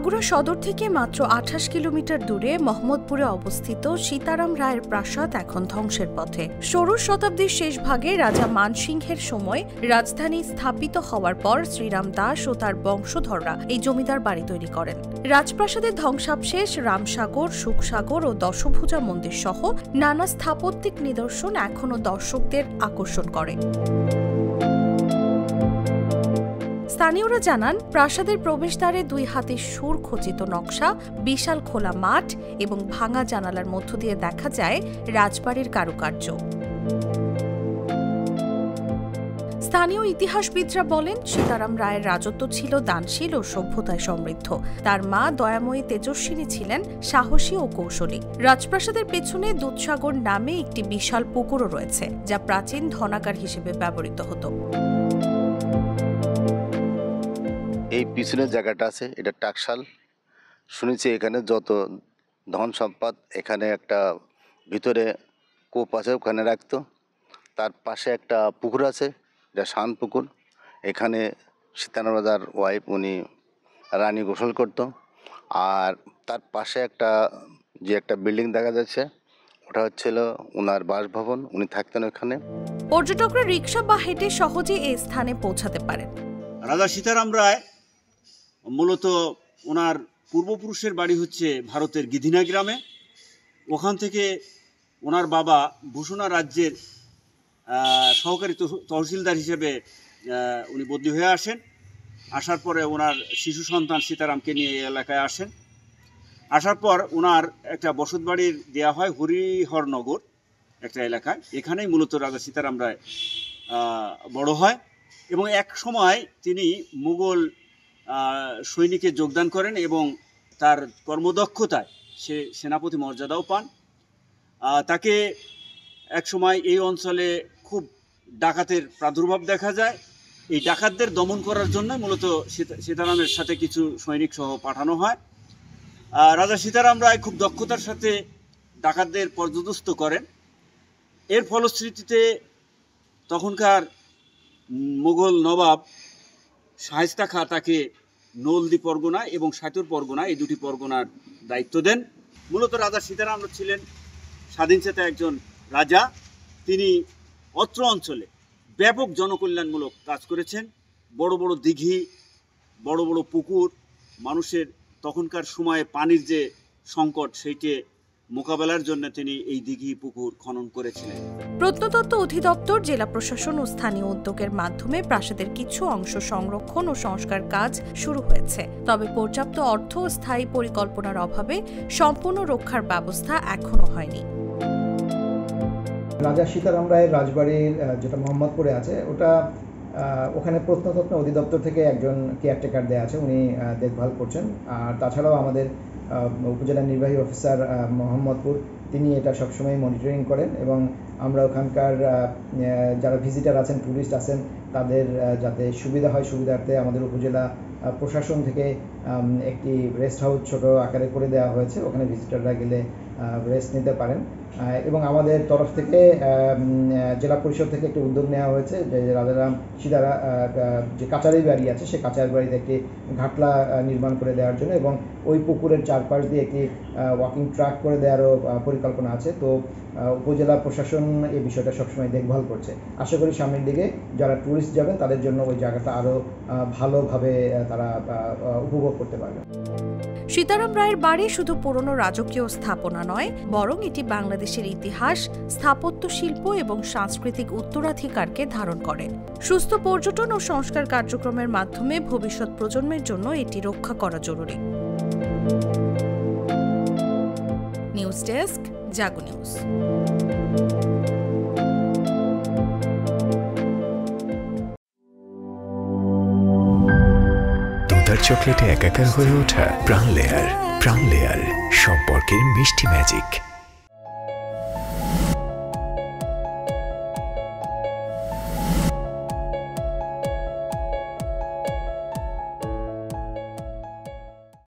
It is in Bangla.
মাগুরা সদর থেকে মাত্র ২৮ কিলোমিটার দূরে মোহাম্মদপুরে অবস্থিত সীতারাম রায়ের প্রাসাদ এখন ধ্বংসের পথে। ষোড়শ শতাব্দীর শেষ ভাগে রাজা মানসিংহের সময় রাজধানী স্থাপিত হওয়ার পর শ্রীরাম দাস ও তার বংশধররা এই জমিদার বাড়ি তৈরি করেন। রাজপ্রাসাদের ধ্বংসাবশেষ, রামসাগর, সুখসাগর ও দশভুজা মন্দির সহ নানা স্থাপত্যিক নিদর্শন এখনও দর্শকদের আকর্ষণ করে। স্থানীয়রা জানান, প্রাসাদের প্রবেশদ্বারে ২ হাতের সুর খচিত নকশা, বিশাল খোলা মাঠ এবং ভাঙা জানালার মধ্য দিয়ে দেখা যায় রাজবাড়ির কারুকার্য। স্থানীয় ইতিহাসবিদরা বলেন, সীতারাম রায়ের রাজত্ব ছিল দানশীল ও সভ্যতায় সমৃদ্ধ। তার মা দয়াময়ী তেজস্বিনী ছিলেন সাহসী ও কৌশলী। রাজপ্রাসাদের পেছনে দুধসাগর নামে একটি বিশাল পুকুরও রয়েছে, যা প্রাচীন ধনাগার হিসেবে ব্যবহৃত হতো। এই পিছনের জায়গাটা আছে, এটা টাকশাল। শুনেছি এখানে যত ধন সম্পদ, এখানে একটা ভিতরে কূপ আছে, ওখানে রাখতো। তার পাশে একটা পুকুর আছে, এটা শান পুকুর। এখানে সীতারাম রাজার ওয়াইফ, উনি রানী গোসল করতো। আর তার পাশে একটা বিল্ডিং দেখা যাচ্ছে, ওটা হচ্ছিল ওনার বাসভবন, উনি থাকতেন ওখানে। পর্যটকরা রিক্সা বা হেঁটে সহজে এই স্থানে পৌঁছাতে পারেন। রাজা সীতারাম রায় মূলত ওনার পূর্বপুরুষের বাড়ি হচ্ছে ভারতের গিধিনা গ্রামে। ওখান থেকে ওনার বাবা ভূষণা রাজ্যের সহকারী তহসিলদার হিসেবে উনি বদলি হয়ে আসেন। আসার পরে ওনার শিশু সন্তান সীতারামকে নিয়ে এই এলাকায় আসেন। আসার পর ওনার একটা বসতবাড়ির দেওয়া হয় হরিহরনগর একটা এলাকায়। এখানেই মূলত রাজা সীতারাম রায় বড় হয় এবং এক সময় তিনি মুঘল সৈনিকে যোগদান করেন এবং তার কর্মদক্ষতায় সে সেনাপতি মর্যাদাও পান। তাকে এক সময় এই অঞ্চলে খুব ডাকাতের প্রাদুর্ভাব দেখা যায়। এই ডাকাতদের দমন করার জন্য মূলত সীতারামের সাথে কিছু সৈনিক সহ পাঠানো হয়। রাজা সীতারাম রায় খুব দক্ষতার সাথে ডাকাতদের পর্যদস্ত করেন। এর ফলশ্রুতিতে তখনকার মুঘল নবাব শায়েস্তা খাঁ তাকে নলদী পরগনা এবং সাতুর পরগনা, এই দুটি পরগনার দায়িত্ব দেন। মূলত রাজা সীতারাম ছিলেন স্বাধীনচেতা একজন রাজা। তিনি অত্র অঞ্চলে ব্যাপক জনকল্যাণমূলক কাজ করেছেন। বড় বড় দিঘি, বড় বড় পুকুর, মানুষের তখনকার সময়ে পানির যে সংকট, সেইটি মোকাবেলার জন্য তিনি এই দিঘি পুকুর খনন করেছিলেন। প্রত্নতত্ত্ব অধিদপ্তর, জেলা প্রশাসন ও স্থানীয় উদ্যোগের মাধ্যমে প্রাসাদের কিছু অংশ সংরক্ষণ ও সংস্কার কাজ শুরু হয়েছে। তবে পর্যাপ্ত অর্থ ও স্থায়ী পরিকল্পনার অভাবে সম্পূর্ণ রক্ষার ব্যবস্থা এখনো হয়নি। রাজা সীতারাম রায়ের রাজবাড়ির যেটা মোহাম্মদপুরে আছে, ওখানে প্রত্নতত্ত্ব অধিদপ্তর থেকে একজন কেয়ারটেকার দেওয়া আছে, উনি দেখভাল করছেন। আর তাছাড়াও আমাদের উপজেলা নির্বাহী অফিসার মোহাম্মদপুর, তিনি এটা সবসময় মনিটরিং করেন এবং আমরা ওখানকার যারা ভিজিটার আছেন, ট্যুরিস্ট আছেন, তাদের যাতে সুবিধা হয়, সুবিধার্থে আমাদের উপজেলা প্রশাসন থেকে একটি রেস্ট হাউস ছোট আকারে করে দেওয়া হয়েছে। ওখানে ভিজিটাররা গেলে রেস্ট নিতে পারেন। এবং আমাদের তরফ থেকে জেলা পরিষদ থেকে একটি উদ্যোগ নেওয়া হয়েছে যে রাজারাম সীতারা যে কাচারি বাড়ি আছে, সেই কাচারি বাড়িতে একটি ঘাটলা নির্মাণ করে দেওয়ার জন্য এবং ওই পুকুরের চারপাশ দিয়ে একটি ওয়াকিং ট্র্যাক করে দেওয়ারও পরিকল্পনা আছে। তো উপজেলা প্রশাসন এই বিষয়টা সবসময় দেখভাল করছে। আশা করি সামনের দিকে যারা ট্যুরিস্ট যাবেন তাদের জন্য ওই জায়গাটা আরও ভালোভাবে তারা উপভোগ করতে পারবে। সীতারাম রায়ের বাড়ি শুধু পুরনো রাজকীয় স্থাপনা নয়, বরং এটি বাংলাদেশের ইতিহাস, স্থাপত্য শিল্প এবং সাংস্কৃতিক উত্তরাধিকারকে ধারণ করে। সুস্থ পর্যটন ও সংস্কার কার্যক্রমের মাধ্যমে ভবিষ্যৎ প্রজন্মের জন্য এটি রক্ষা করা জরুরি। নিউজ ডেস্ক, জাগো নিউজ। দুধার চকলেটে একাকার হয়ে ওঠা প্রাণ লেয়ার সম্পর্কের মিষ্টি ম্যাজিক।